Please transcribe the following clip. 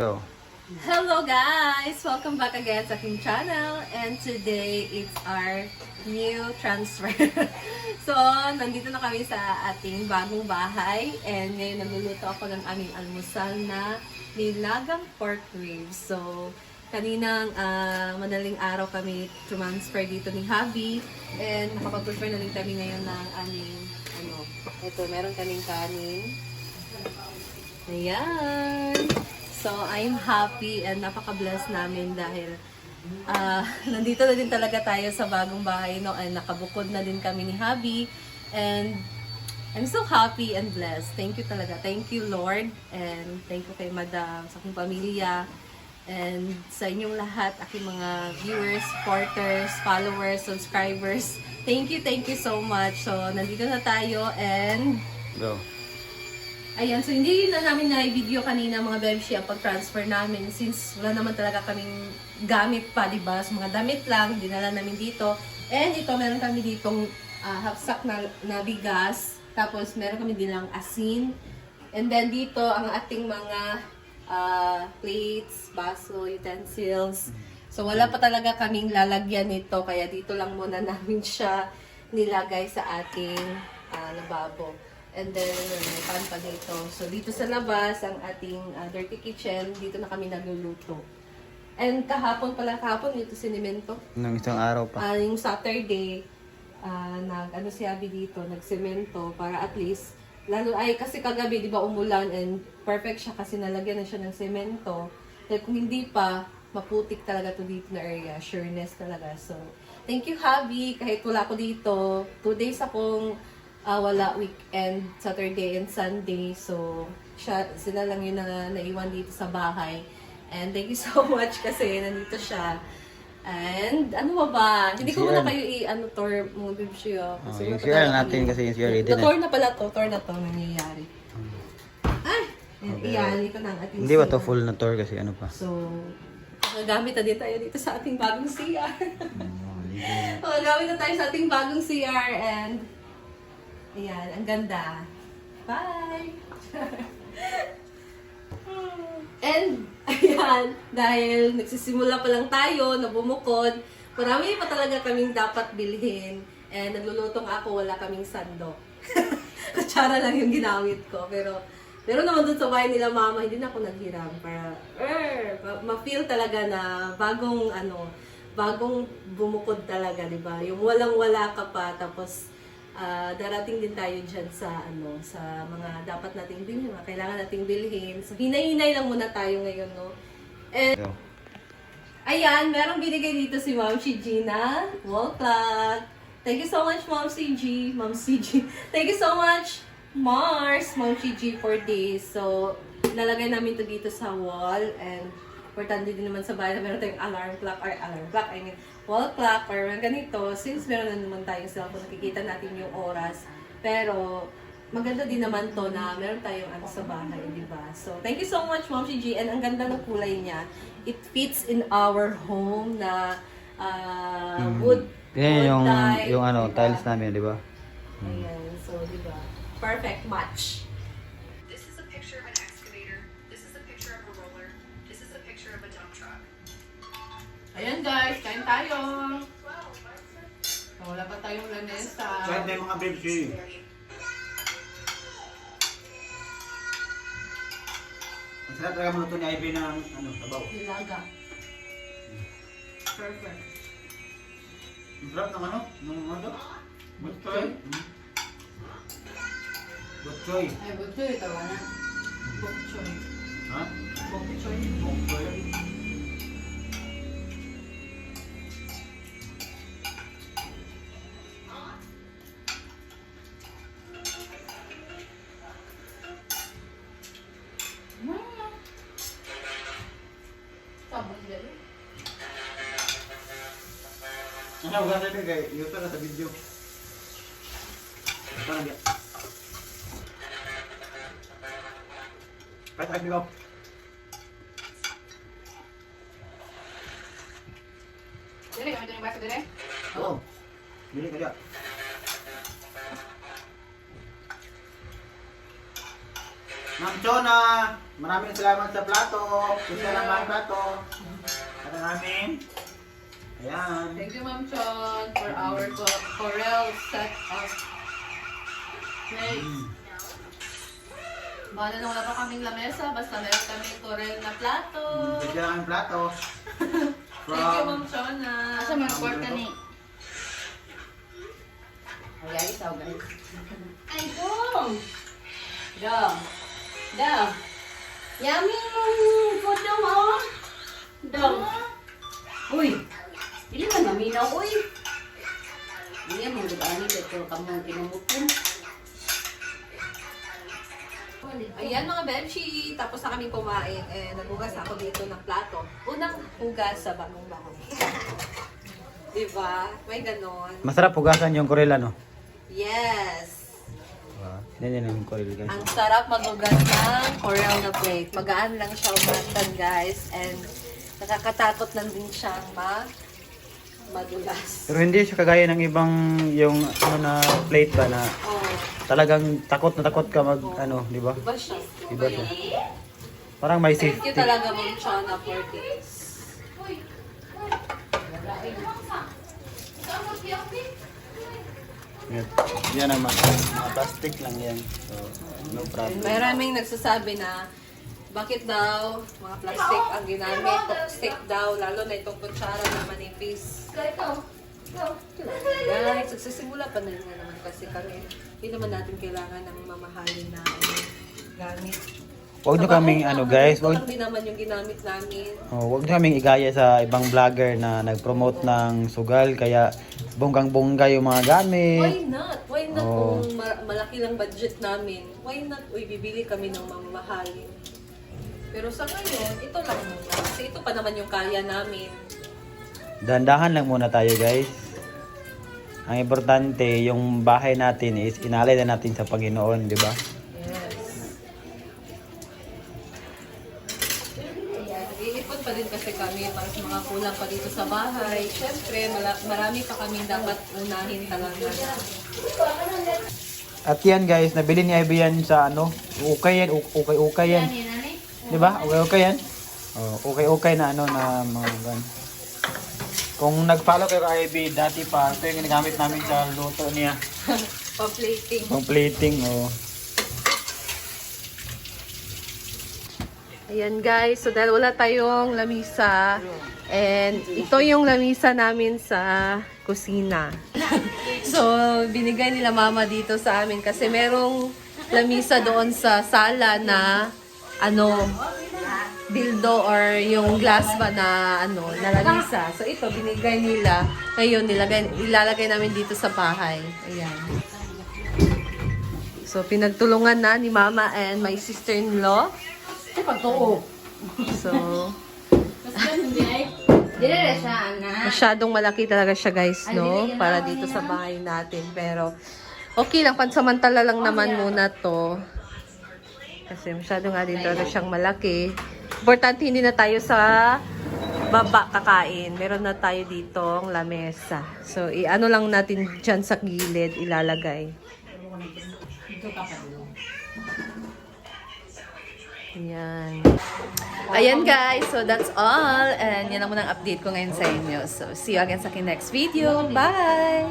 Go. Hello guys! Welcome back again sa aking channel, and today it's our new transfer. So, nandito na kami sa ating bagong bahay, and ngayon nagluluto ako ng aming almusal na nilagang pork ribs. So, kaninang madaling araw kami transfer dito ni Habi, and nakapag-prepare na rin kami ngayon ng aming ito, meron kaming kanin. Ayan! So, I'm happy and napaka-blessed namin dahil nandito na din talaga tayo sa bagong bahay, no? And nakabukod na din kami ni Habi. And I'm so happy and blessed. Thank you talaga. Thank you, Lord. And thank you kay Madam, sa aking pamilya. And sa inyong lahat, aking mga viewers, supporters, followers, subscribers. Thank you so much. So, nandito na tayo and Go. ayan, so hindi na namin na-video kanina mga bebshi ang pag-transfer namin since wala naman talaga kaming gamit pa, diba? So mga damit lang, dinala namin dito. And ito, meron kami ditong half-sack na bigas. Tapos meron kami dilang asin. And then dito, ang ating mga plates, baso, utensils. So wala pa talaga kaming lalagyan nito, kaya dito lang muna namin siya nilagay sa ating lababo. And then, may pan pa dito. So, dito sa labas, ang ating dirty kitchen, dito na kami nagluluto. And kahapon dito sinimento. Nung isang araw pa. Yung Saturday, si Abby dito, nagsemento para at least, lalo ay kasi kagabi, di ba, umulan and perfect siya kasi nalagyan na siya ng semento. Dahil kung hindi pa, maputik talaga to dito na area. Sureness talaga. So, thank you, Habi. Kahit wala ko dito, 2 days akong wala, weekend, Saturday and Sunday. So, sila lang yun na naiwan dito sa bahay. And thank you so much kasi nandito siya. And ano ba? Hindi ko muna kayo tour mga bibsyo. Yung CR natin kasi yung CR ready na. Tour na pala to. Tour na to nangyayari. Ay! Iyan, ito na ang ating Hindi ba to CR. full na tour kasi ano pa? So, magagamit na din tayo dito sa ating bagong CR. Magagamit na tayo sa ating bagong CR and ayan, ang ganda. Bye! And, ayan, dahil nagsisimula pa lang tayo na bumukod, marami pa talaga kaming dapat bilhin. And naglulutong ako, wala kaming sandok. Kutsara lang yung ginamit ko. Pero naman dun sa bahay nila mama, hindi na ako naghiram. Para, ma-feel talaga na bagong bumukod talaga, di ba? Yung walang-wala ka pa, tapos darating din tayo dyan sa mga dapat nating bilhin, mga kailangan nating bilhin. So, hinay-hinay lang muna tayo ngayon, no? And, ayan, merong binigay dito si Ma'am CG na wall clock. Thank you so much, Ma'am CG. Ma'am CG. Thank you so much, Mars, Ma'am CG, for this. So, nalagay namin to dito sa wall, and importante din naman sa bahay na meron tayong wall clock or ganito. Since meron na naman tayong cellphone, nakikita natin yung oras. Pero, maganda din naman to na meron tayong sa bahay, di ba? So, thank you so much, Ma'am CG. And ang ganda ng kulay niya. It fits in our home na wood Yan type, yung diba? tiles namin, di ba? Ayan, so, di ba? Perfect match. This is a picture of an excavator. This is a picture of a roller. This is a picture of a dump truck. Ayan guys, kain tayo. So, wala pa tayong lamesa. Kahit na yung mga bebsi. Ang sarap talaga maluto ni Ivy ng sabaw. Nilaga. Perfect. Ang sarap ng Butchoy. Butchoy. Ay, butchoy ito na. Butchoy. Ha? Butchoy. Butchoy. Sabon dyan. Ano, huwag natin kay Yuto na sa video. Ito na diyan. Kahit kahit bigaw. Dili, kami yung baso dili. Oo. Bili ka diyan. Ma'am Chona! Maraming salamat sa plato. Isa lang ang plato. At ang aming. Ayan. Thank you, Ma'am Chon, for our corel set of plates. Bala na wala pa kaming lamesa, basta meron kaming corel na plato. Isa lang ang plato. Thank you, Ma'am Chon. Asa man court ka ni? Ay, isaw guys. Ay, dong! Dong! Dong! Yummy food dong, oh! Dong! Uy! Hindi man maminaw, uy! Hindi mo lugaan ito kamang kinamukon. Ayan mga Bemshi, tapos na kami kumain. Naghugas ako dito ng plato. Unang hugas sa bagong bahay. Diba? May ganon. Masarap hugasan yung korela, no? Yes! Yan yung korela, guys. Ang sarap maghugas ng corel na plate. Magaan lang siya umatan, guys. And nakakatakot lang din siyang madulas. Pero hindi siya kagaya ng ibang yung ano na plate ba na Oh, talagang takot na takot ka mag ano, di ba? iba siya. Iba siya. Parang may Thank you safety. talaga, Ma'am Chona, for this. Yan naman. Mga plastic lang yan. So, no problem. Maraming nagsasabi na bakit daw mga plastic ang ginamit, stick daw, lalo na itong kutsara na manipis. Guys, nagsisimula pa na naman kasi kami. Hindi naman natin kailangan ng mamahalin na gamit. Huwag nyo kaming ano guys, Ito huwag lang din naman yung ginamit namin. huwag nyo kaming igaya sa ibang vlogger na nag-promote ng sugal kaya bonggang-bongga yung mga gamit. Why not? Why not Oo. kung malaki lang budget namin? Why not? Uy, bibili kami ng mamahalin. Pero sa ngayon, ito lang muna. Kasi ito pa naman yung kaya namin. Dahan-dahan lang muna tayo guys. Ang importante, yung bahay natin is inalay na natin sa Panginoon, di ba? Yes. Iipon pa din kasi kami para sa mga kulang pa dito sa bahay. Siyempre, marami pa kami dapat unahin talaga. At yan guys, nabili ni Ivy yan sa ano, ukay yan, ukay yan. Di ba? Okay yan. Oh, okay na ano na mga gan. Kung nag-follow kayo kay Ivy dati pa, ito yung ginagamit namin sa luto niya. Pa-plating. Pang plating, oh. Ayan guys, so dahil wala tayong lamisa, and ito yung lamisa namin sa kusina. So, binigay nila mama dito sa amin kasi merong lamisa doon sa sala na ano, dildo or yung glass ba na ano, na lamisa. So, ito binigay nila. Ngayon, ilalagay namin dito sa bahay. Ayan. So, pinagtulungan na ni mama and my sister-in-law. So, Dire siya, ana. masyadong malaki talaga siya guys, no? Para dito sa bahay natin. Pero, okay lang. Pansamantala lang naman muna to. Kasi masyado nga din talaga siyang malaki. Importante, hindi na tayo sa baba kakain. Meron na tayo ditong lamesa. So, i-ano lang natin dyan sa gilid, ilalagay. Ayan. Ayan guys, so that's all. And yan ang munang update ko ngayon sa inyo. So, see you again sa aking next video. Bye!